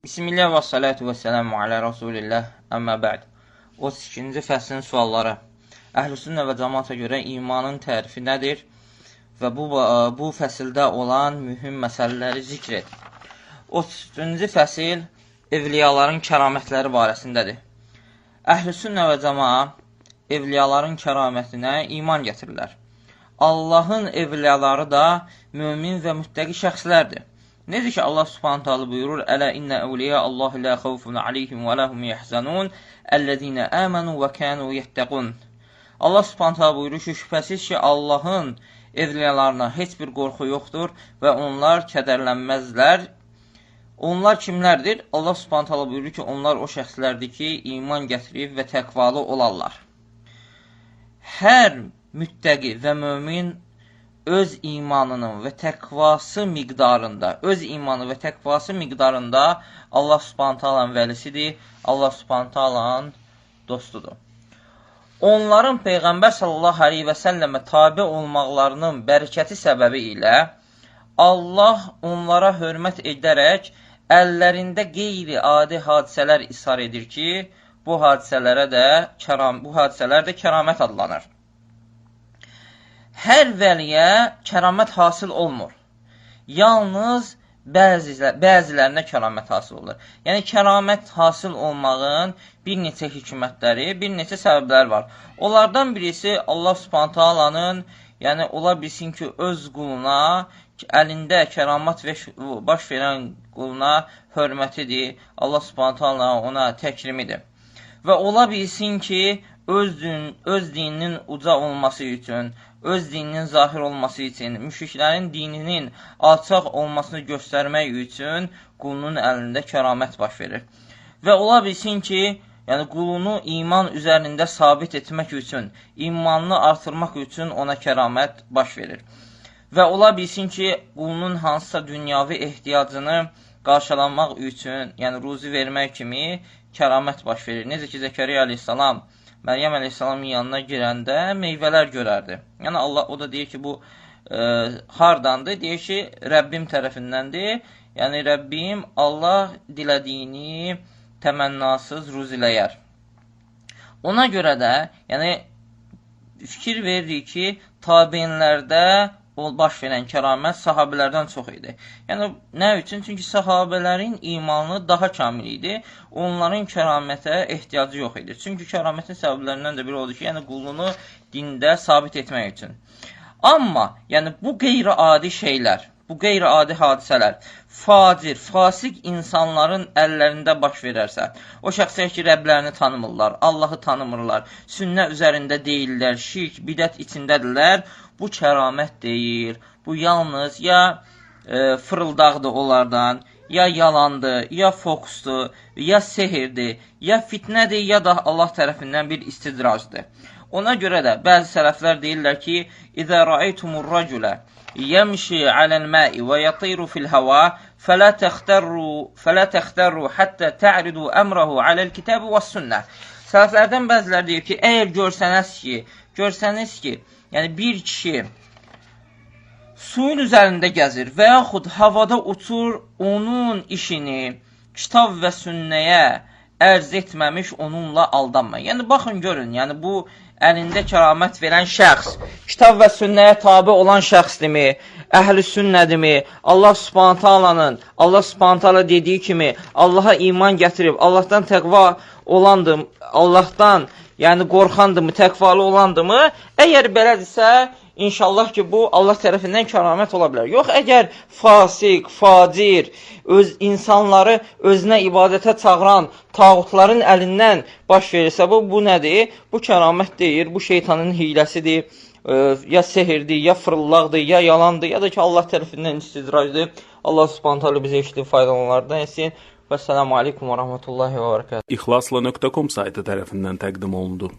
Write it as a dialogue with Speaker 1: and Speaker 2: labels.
Speaker 1: Bismillah və salatu və selamu alə Rasulillah, əmmə bə'd. 32-ci fəslin sualları. Əhl-i-Sünnə və cəmaata görə imanın tərifi nədir? Və bu fəsildə olan mühüm məsələləri zikr et. 33-cü fəsil evliyaların kəramətləri barəsindədir. Əhl-i-Sünnə və cəmaat evliyaların kəramətinə iman gətirirlər. Allahın evliyaları da mömin və müttəqi şəxslərdir. Necə ki, Allah subhanət hala buyurur, Ələ innə əvliyə Allahu lə xavfun aleyhim və ləhum yəhzənun, əlləzinə əmənu və kənu yəttəqun. Allah subhanət hala buyurur ki, şübhəsiz ki, Allahın evliyalarına heç bir qorxu yoxdur və onlar kədərlənməzlər. Onlar kimlərdir? Allah subhanət hala buyurur ki, onlar o şəxslərdir ki, iman gətirib və təqvalı olarlar. Hər müttəqi və mömin öz imanının və təqvası miqdarında Allah subhanət halanın vəlisidir, Allah subhanət halanın dostudur. Onların Peyğəmbər sallallahu aleyhi və səlləmə tabi olmaqlarının bərəkəti səbəbi ilə Allah onlara hörmət edərək əllərində qeyri-adi hadisələr ishar edir ki, bu hadisələr də kəramət adlanır. Hər vəliyə kəramət hasil olmur. Yalnız bəzilərinə kəramət hasil olur. Yəni, kəramət hasil olmağın bir neçə hikmətləri, bir neçə səbəbləri var. Onlardan birisi Allah subhanət halanın, yəni ola bilsin ki, öz quluna, əlində kəramat baş verən quluna hörmətidir. Allah subhanət hala ona təkrimidir. Və ola bilsin ki, öz dininin uca olması üçün, öz dininin zahir olması üçün, müşriklərin dininin alçaq olmasını göstərmək üçün qulunun əlində kəramət baş verir. Və ola bilsin ki, yəni qulunu iman üzərində sabit etmək üçün, imanını artırmaq üçün ona kəramət baş verir. Və ola bilsin ki, qulunun hansısa dünyavi ehtiyacını qarşılamaq üçün, yəni ruzi vermək kimi kəramət baş verir. Necə ki, Zəkəriyyə aleyhissalam Məryəm əleyhissalamın yanına girəndə meyvələr görərdi. Yəni, Allah o da deyir ki, bu hardandır? Deyir ki, Rəbbim tərəfindəndir. Yəni, Rəbbim Allah dilədiyini təmənnasız ruziləyər. Ona görə də, yəni, fikir verir ki, tabinlərdə baş verən kəramət sahabələrdən çox idi. Yəni, nə üçün? Çünki sahabələrin imanı daha kamil idi. Onların kəramətə ehtiyacı yox idi. Çünki kəramətin səbəblərindən də biri odur ki, yəni qulunu dində sabit etmək üçün. Amma, yəni bu qeyri-adi şeylər, bu qeyri-adi hadisələr, facir, fasiq insanların əllərində baş verərsə, o şəxslər ki, Rəblərini tanımırlar, Allahı tanımırlar, sünnə üzərində deyirlər, şirk, bidət içindədirlər, bu kəramət deyil. Bu yalnız ya fırıldaqdır onlardan, ya yalandır, ya fokusdur, ya sehirdir, ya fitnədir, ya da Allah tərəfindən bir istidracdır. Ona görə də bəzi sələflər deyirlər ki, İzə rəaytumur rəculə yəmşi aləl-mə'i və yatiru fil-həva fələ təxtərru həttə tə'ridu əmrəhu aləl-kitəbi və sünnə. Sələflərdən bəzilər deyir ki, əgər görsəniz ki, yəni bir kişi suyun üzərində gəzir və yaxud havada uçur, onun işini kitab və sünnəyə ərz etməmiş onunla aldanmayın. Yəni, baxın, görün, yəni bu əlində kəramət verən şəxs, kitab və sünnəyə tabi olan şəxsdirmi, əhl-i sünnədirmi, Allah subhanət halanın, Allah subhanət hala dediyi kimi Allaha iman gətirib, Allahdan təqva olandır, Allahdan yəni qorxandırmı, təqvalı olandırmı? Əgər belədirsə, İnşallah ki, bu Allah tərəfindən kəramət ola bilər. Yox, əgər fasik, facir, insanları özünə ibadətə çağıran tağutların əlindən baş verirsə, bu nədir? Bu kəramət deyir, bu şeytanın hiləsidir, ya sehirdir, ya fırıllaqdır, ya yalandır, ya da ki, Allah tərəfindən istidracdır. Allah subhanət hala bizə işləyib faydalanlardan etsin. Vəssalamu aleykum və rəhmətullahi və bərəkətuhu.
Speaker 2: İxlasla.com saytı tərəfindən təqdim olundu.